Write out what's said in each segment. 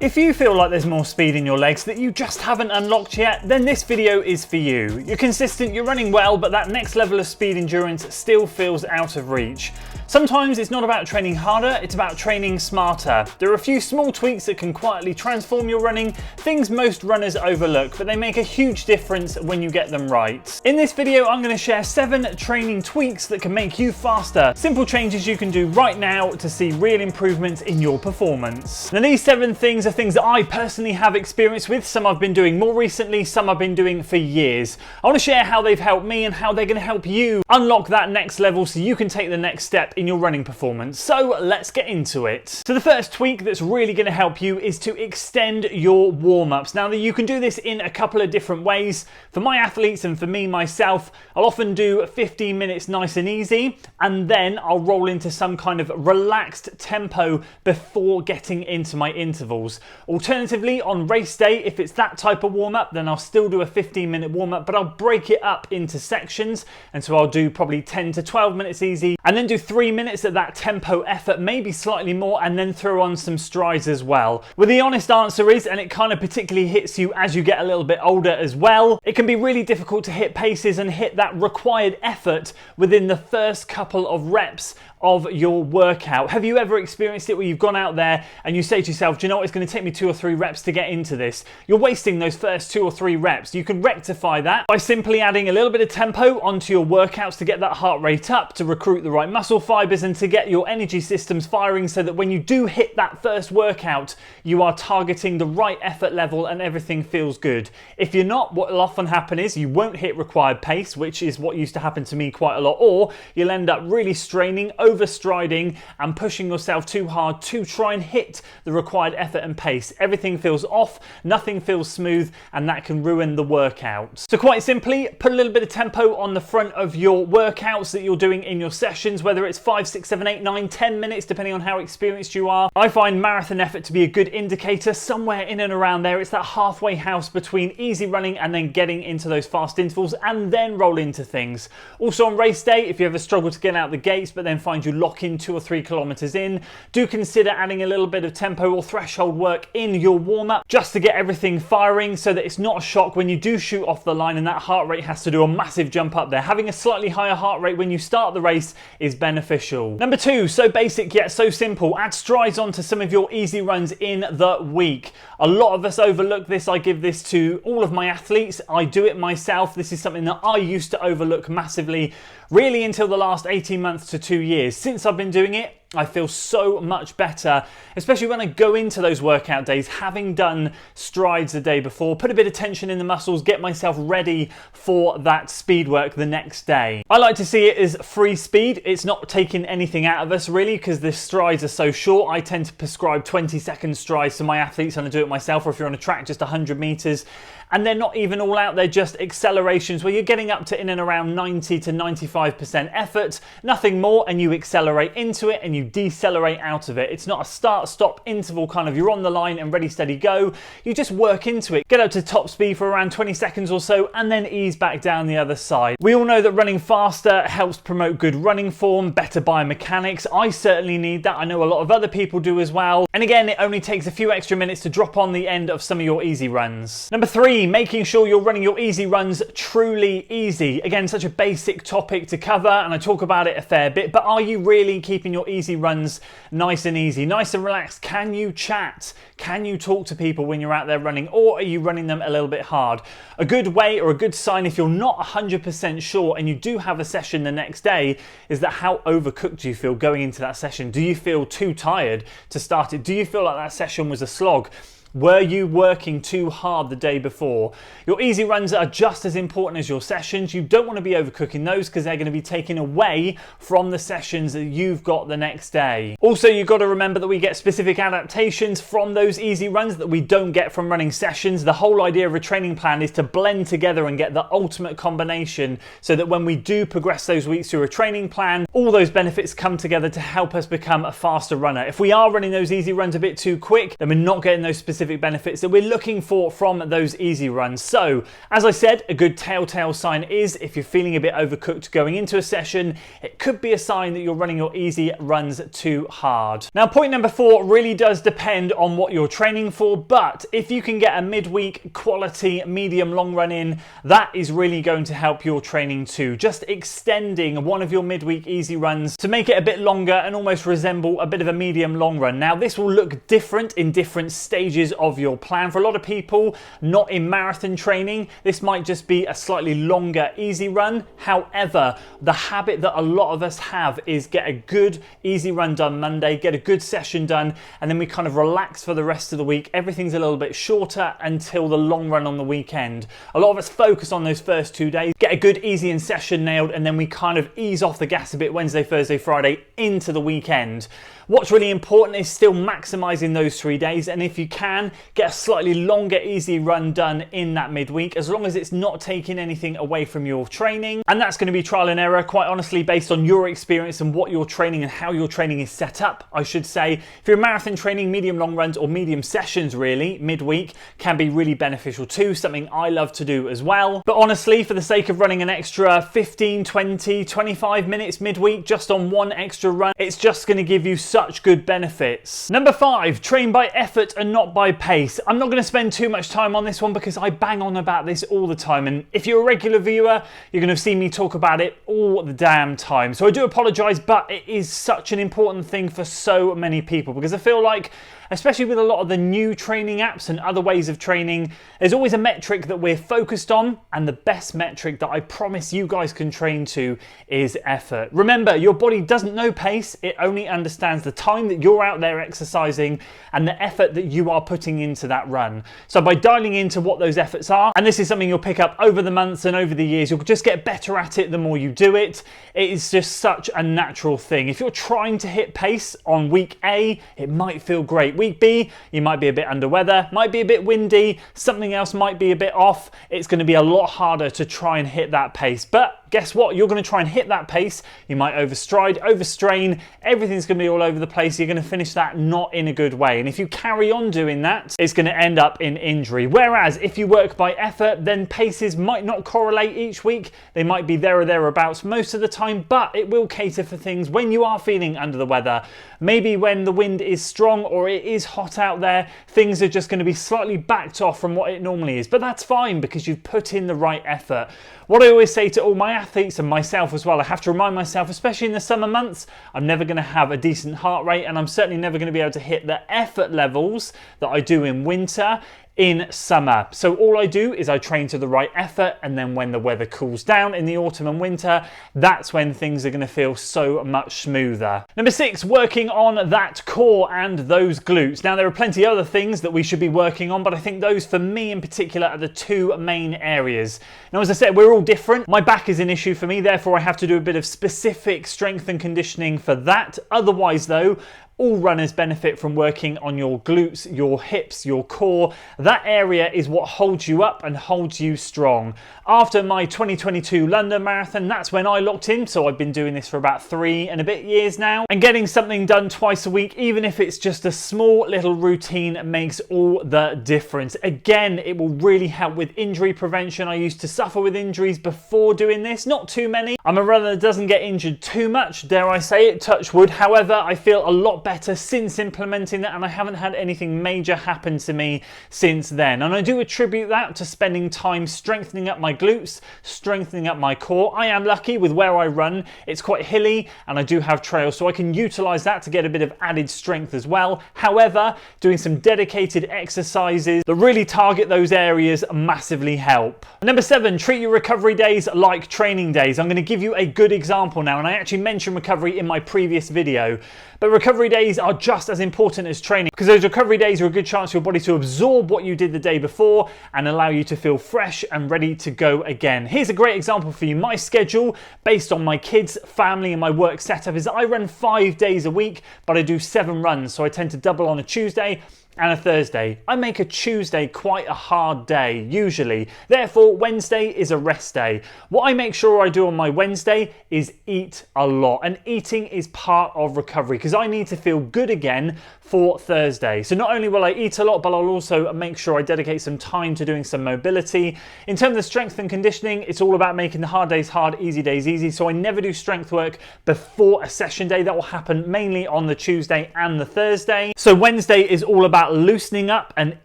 If you feel like there's more speed in your legs that you just haven't unlocked yet, then this video is for you. You're consistent, you're running well, but that next level of speed endurance still feels out of reach. Sometimes it's not about training harder, it's about training smarter. There are a few small tweaks that can quietly transform your running, things most runners overlook, but they make a huge difference when you get them right. In this video, I'm going to share 7 training tweaks that can make you faster. Simple changes you can do right now to see real improvements in your performance. Now these 7 things are things that I personally have experience with. Some I've been doing more recently, some I've been doing for years. I want to share how they've helped me and how they're going to help you unlock that next level so you can take the next step in your running performance. So let's get into it. So the first tweak that's really going to help you is to extend your warm-ups. Now you can do this in a couple of different ways. For my athletes and for me myself, I'll often do 15 minutes nice and easy, and then I'll roll into some kind of relaxed tempo before getting into my intervals. Alternatively, on race day, if it's that type of warm-up, then I'll still do a 15-minute warm-up, but I'll break it up into sections, and so I'll do probably 10 to 12 minutes easy, and then do 3 minutes at that tempo effort, maybe slightly more, and then throw on some strides as well. Well, the honest answer is, and it kind of particularly hits you as you get a little bit older as well, it can be really difficult to hit paces and hit that required effort within the first couple of reps of your workout. Have you ever experienced it where you've gone out there and you say to yourself, do you know what, it's going to take me 2 or 3 reps to get into this? You're wasting those first 2 or 3 reps. You can rectify that by simply adding a little bit of tempo onto your workouts to get that heart rate up, to recruit the right muscle fibers and to get your energy systems firing so that when you do hit that first workout, you are targeting the right effort level and everything feels good. If you're not, what will often happen is you won't hit required pace, which is what used to happen to me quite a lot, or you'll end up really straining, overstriding and pushing yourself too hard to try and hit the required effort and pace. Everything feels off, nothing feels smooth, and that can ruin the workout. So quite simply, put a little bit of tempo on the front of your workouts that you're doing in your sessions, whether it's 5, 6, 7, 8, 9, 10 minutes, depending on how experienced you are. I find marathon effort to be a good indicator. Somewhere in and around there, it's that halfway house between easy running and then getting into those fast intervals and then roll into things. Also on race day, if you ever struggle to get out the gates but then find you lock in 2 or 3 kilometers in, do consider adding a little bit of tempo or threshold work in your warm-up just to get everything firing so that it's not a shock when you do shoot off the line and that heart rate has to do a massive jump up there. Having a slightly higher heart rate when you start the race is beneficial. Number 2, so basic yet so simple, add strides onto some of your easy runs in the week. A lot of us overlook this. I give this to all of my athletes. I do it myself. This is something that I used to overlook massively, really until the last 18 months to 2 years. Since I've been doing it, I feel so much better, especially when I go into those workout days, having done strides the day before, put a bit of tension in the muscles, get myself ready for that speed work the next day. I like to see it as free speed. It's not taking anything out of us really because the strides are so short. I tend to prescribe 20-second strides to my athletes and I do it myself, or if you're on a track, just 100 meters. And they're not even all out, they're just accelerations where you're getting up to in and around 90 to 95% effort, nothing more, and you accelerate into it and you decelerate out of it. It's not a start-stop interval kind of, you're on the line and ready, steady, go. You just work into it, get up to top speed for around 20 seconds or so, and then ease back down the other side. We all know that running faster helps promote good running form, better biomechanics. I certainly need that. I know a lot of other people do as well. And again, it only takes a few extra minutes to drop on the end of some of your easy runs. Number 3, making sure you're running your easy runs truly easy. Again, such a basic topic to cover, and I talk about it a fair bit, but are you really keeping your easy runs nice and easy, nice and relaxed? Can you chat? Can you talk to people when you're out there running, or are you running them a little bit hard? A good way or a good sign if you're not 100% sure and you do have a session the next day is that how overcooked do you feel going into that session? Do you feel too tired to start it? Do you feel like that session was a slog? Were you working too hard the day before? Your easy runs are just as important as your sessions. You don't want to be overcooking those because they're going to be taken away from the sessions that you've got the next day. Also, you've got to remember that we get specific adaptations from those easy runs that we don't get from running sessions. The whole idea of a training plan is to blend together and get the ultimate combination so that when we do progress those weeks through a training plan, all those benefits come together to help us become a faster runner. If we are running those easy runs a bit too quick, then we're not getting those specific specific benefits that we're looking for from those easy runs. So, as I said, a good telltale sign is if you're feeling a bit overcooked going into a session, it could be a sign that you're running your easy runs too hard. Now, point number 4 really does depend on what you're training for, but if you can get a midweek quality medium long run in, that is really going to help your training too. Just extending one of your midweek easy runs to make it a bit longer and almost resemble a bit of a medium long run. Now, this will look different in different stages of your plan. For a lot of people not in marathon training, this might just be a slightly longer easy run. However, the habit that a lot of us have is get a good easy run done Monday, get a good session done, and then we kind of relax for the rest of the week. Everything's a little bit shorter until the long run on the weekend. A lot of us focus on those first 2 days, get a good easy in session nailed, and then we kind of ease off the gas a bit Wednesday, Thursday, Friday into the weekend. What's really important is still maximizing those 3 days, and if you can, get a slightly longer easy run done in that midweek, as long as it's not taking anything away from your training. And that's going to be trial and error, quite honestly, based on your experience and what you're training and how your training is set up, I should say. If you're marathon training, medium long runs or medium sessions really, midweek can be really beneficial too, something I love to do as well. But honestly, for the sake of running an extra 15, 20, 25 minutes midweek just on one extra run, it's just going to give you such good benefits. Number 5, train by effort and not by pace. I'm not going to spend too much time on this one because I bang on about this all the time, and if you're a regular viewer, you're going to see me talk about it all the damn time. So I do apologize, but it is such an important thing for so many people, because I feel like, especially with a lot of the new training apps and other ways of training, there's always a metric that we're focused on, and the best metric that I promise you guys can train to is effort. Remember, your body doesn't know pace, it only understands the time that you're out there exercising and the effort that you are putting into that run. So by dialing into what those efforts are, and this is something you'll pick up over the months and over the years, you'll just get better at it the more you do it. It is just such a natural thing. If you're trying to hit pace on week A, it might feel great. Week B, you might be a bit under weather, might be a bit windy, something else might be a bit off. It's going to be a lot harder to try and hit that pace. But guess what? You're going to try and hit that pace. You might overstride, overstrain, everything's going to be all over the place. You're going to finish that not in a good way. And if you carry on doing that, it's going to end up in injury. Whereas if you work by effort, then paces might not correlate each week. They might be there or thereabouts most of the time, but it will cater for things when you are feeling under the weather. Maybe when the wind is strong or it is hot out there, things are just going to be slightly backed off from what it normally is. But that's fine because you've put in the right effort. What I always say to all my athletes and myself as well, I have to remind myself, especially in the summer months, I'm never going to have a decent heart rate, and I'm certainly never going to be able to hit the effort levels that I do in winter in summer. So all I do is I train to the right effort, and then when the weather cools down in the autumn and winter, that's when things are going to feel so much smoother. Number 6, working on that core and those glutes. Now, there are plenty of other things that we should be working on, but I think those for me in particular are the 2 main areas. Now, as I said, we're all different. My back is an issue for me, therefore I have to do a bit of specific strength and conditioning for that. Otherwise though, all runners benefit from working on your glutes, your hips, your core. That area is what holds you up and holds you strong. After my 2022 London Marathon, that's when I locked in. So I've been doing this for about 3 and a bit years now. And getting something done twice a week, even if it's just a small little routine, makes all the difference. Again, it will really help with injury prevention. I used to suffer with injuries before doing this, not too many. I'm a runner that doesn't get injured too much, dare I say it, touch wood. However, I feel a lot better since implementing that, and I haven't had anything major happen to me since then. And I do attribute that to spending time strengthening up my glutes, strengthening up my core. I am lucky with where I run. It's quite hilly and I do have trails, so I can utilize that to get a bit of added strength as well. However, doing some dedicated exercises that really target those areas massively help. Number 7, treat your recovery days like training days. I'm going to give you a good example now, and I actually mentioned recovery in my previous video. But recovery days are just as important as training, because those recovery days are a good chance for your body to absorb what you did the day before and allow you to feel fresh and ready to go again. Here's a great example for you. My schedule, based on my kids, family and my work setup, is I run 5 days a week, but I do 7 runs. So I tend to double on a Tuesday, and a Thursday. I make a Tuesday quite a hard day, usually. Therefore, Wednesday is a rest day. What I make sure I do on my Wednesday is eat a lot. And eating is part of recovery because I need to feel good again for Thursday. So not only will I eat a lot, but I'll also make sure I dedicate some time to doing some mobility. In terms of strength and conditioning, it's all about making the hard days hard, easy days easy. So I never do strength work before a session day. That will happen mainly on the Tuesday and the Thursday. So Wednesday is all about loosening up and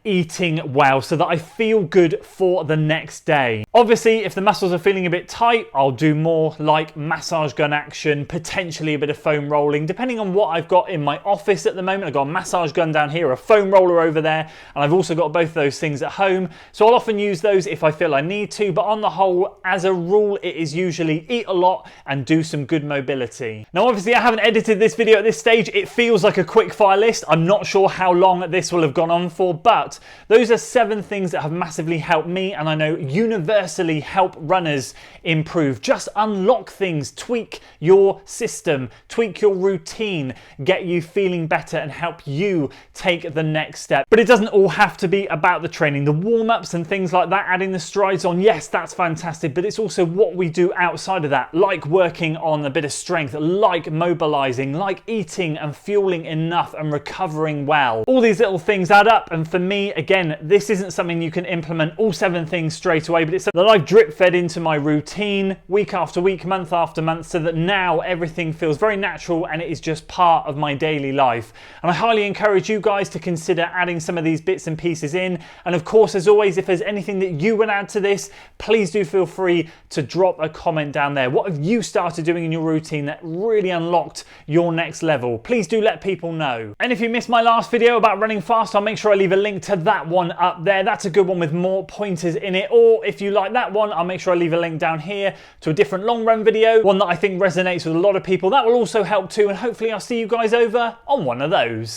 eating well so that I feel good for the next day. Obviously, if the muscles are feeling a bit tight, I'll do more like massage gun action, potentially a bit of foam rolling, depending on what I've got in my office at the moment. I've got a massage gun down here, a foam roller over there, and I've also got both those things at home. So I'll often use those if I feel I need to, but on the whole, as a rule, it is usually eat a lot and do some good mobility. Now, obviously, I haven't edited this video at this stage. It feels like a quick fire list. I'm not sure how long this will have gone on for, but those are 7 things that have massively helped me, and I know universally help runners improve. Just unlock things, tweak your system, tweak your routine, get you feeling better and help you take the next step. But it doesn't all have to be about the training. The warm-ups and things like that, adding the strides on, yes, that's fantastic, but it's also what we do outside of that, like working on a bit of strength, like mobilizing, like eating and fueling enough and recovering well. All these little things add up, and for me, again, this isn't something you can implement all 7 things straight away, but it's something that I've drip fed into my routine week after week, month after month, so that now everything feels very natural and it is just part of my daily life. And I highly encourage you guys to consider adding some of these bits and pieces in. And of course, as always, if there's anything that you would add to this, please do feel free to drop a comment down there. What have you started doing in your routine that really unlocked your next level? Please do let people know. And if you missed my last video about running fast, I'll make sure I leave a link to that one up there. That's a good one with more pointers in it. Or if you like that one, I'll make sure I leave a link down here to a different long run video, one that I think resonates with a lot of people. That will also help too, and hopefully I'll see you guys over on one of those.